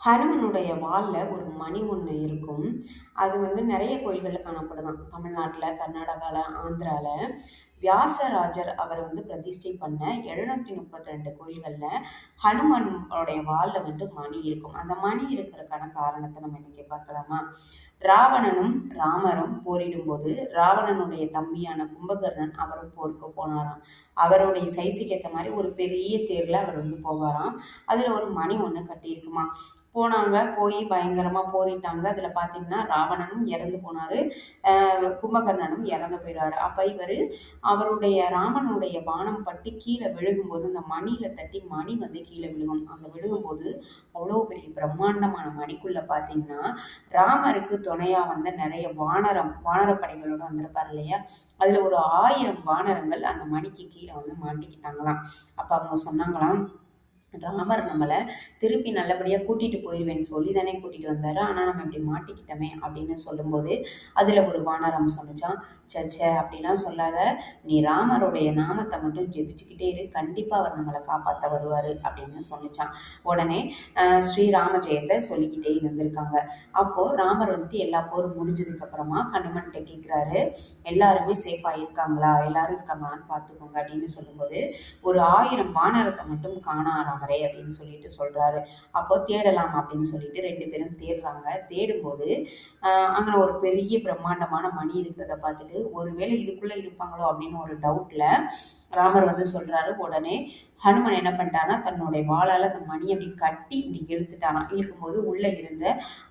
ஹனுமனுடைய வால்ல ஒரு மணி ஒண்ணு இருக்கும். அது நெறைய கோயில்கள்ல காணப்படுதாம். தமிழ்நாட்டுல, கர்நாடகால, ஆந்திரால. வியாசராஜர் அவர் பிரதிஷ்டை பண்ண 732 கோயில்கள்ல ஹனுமனுடைய வால்ல மணி இருக்கும். அந்த மணி இருக்கிறதுக்கான காரணத்த நம்ம இன்னைக்கு பார்க்கலாமா? ராவணனும் ராமரும் போரிடும்போது, ராவணனுடைய தம்பியான கும்பகர்ணன் அவரும் போருக்கு போனாராம். அவருடைய சைஸுக்கு ஏத்த மாரி ஒரு பெரிய தேர்ல அவர் போவாராம். அதுல ஒரு மணி ஒண்ணு கட்டியிருக்குமாம். போனாங்க, போய் பயங்கரமா போரிட்டாங்க. அதுல பார்த்தீங்கன்னா, ராவணனும் இறந்து போனாரு. கும்பகர்ணனும் இறந்து போயிறாரு. அப்ப அவருடைய ராமனுடைய பாணம் பட்டு கீழ விழுகும்போது, அந்த மணியில தட்டி மணி கீழ விழுகும். அந்த விழுகும்போது அவ்வளோ பெரிய பிரம்மாண்டமான மணிக்குள்ள பார்த்தீங்கன்னா, ராமருக்கு துணையா நிறைய வானரப்படைகளோட வந்திருப்பார் இல்லையா? அதுல ஒரு 1000 வானரங்கள் அந்த மணிக்கு கீழ மாட்டிக்கிட்டாங்களாம். அப்ப அவங்க சொன்னாங்களாம், ராமர் நம்மளை திருப்பி நல்லபடியா கூட்டிட்டு போயிருவேன்னு சொல்லி தானே கூட்டிட்டு வந்தாரு. ஆனா நம்ம இப்படி மாட்டிக்கிட்டோமே அப்படின்னு சொல்லும்போது அதுல ஒரு வானரம் சொன்னுச்சான், சச்சே அப்படிலாம் சொல்லாத, நீ ராமருடைய நாமத்தை மட்டும் ஜெபிச்சுக்கிட்டே இரு, கண்டிப்பா அவர் நம்மளை காப்பாத்த வருவாரு அப்படின்னு சொன்னுச்சான். உடனே ஸ்ரீராம ஜெயத்தை சொல்லிக்கிட்டே இருந்திருக்காங்க. அப்போ ராமர் எல்லா போரும் முடிஞ்சதுக்கு அப்புறமா ஹனுமன்கிட்ட கேட்கிறாரு, எல்லாருமே சேஃபா இருக்காங்களா, எல்லாரும் இருக்காங்களான்னு பார்த்துக்கோங்க அப்படின்னு சொல்லும்போது ஒரு 1000 வானரத்தை மட்டும் காணாராம் அப்படின்னு சொல்லிட்டு சொல்றாரு. அப்போ தேடலாம் அப்படின்னு சொல்லிட்டு 2 பேரும் தேடுறாங்க. தேடும்போது அங்க ஒரு பெரிய பிரம்மாண்டமான மணி இருக்கிறத பார்த்துட்டு ஒருவேளை இதுக்குள்ள இருப்பாங்களோ அப்படின்னு ஒரு டவுட்ல ராமர் சொல்றாரு. உடனே ஹனுமன் என்ன பண்ணிட்டானா, தன்னுடைய வாளால அந்த மணியை அப்படி கட்டி இப்படி இழுத்துட்டானாம். இழுக்கும்போது உள்ள இருந்த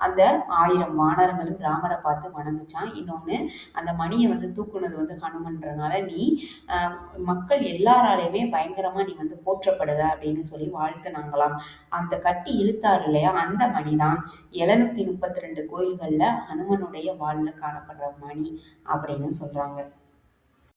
அந்த 1000 வானரங்களும் ராமரை பார்த்து வணங்குச்சான். இன்னொன்னு, அந்த மணியை தூக்குனது ஹனுமன்றனால நீ மக்கள் எல்லாராலையுமே பயங்கரமா நீ போற்றப்படுவ அப்படின்னு சொல்லி வாழ்த்துனாங்களாம். அந்த கட்டி இழுத்தாரு இல்லையா, அந்த மணிதான் 732 கோயில்கள்ல ஹனுமனுடைய வாள்ல காணப்படுற மணி அப்படின்னு சொல்றாங்க.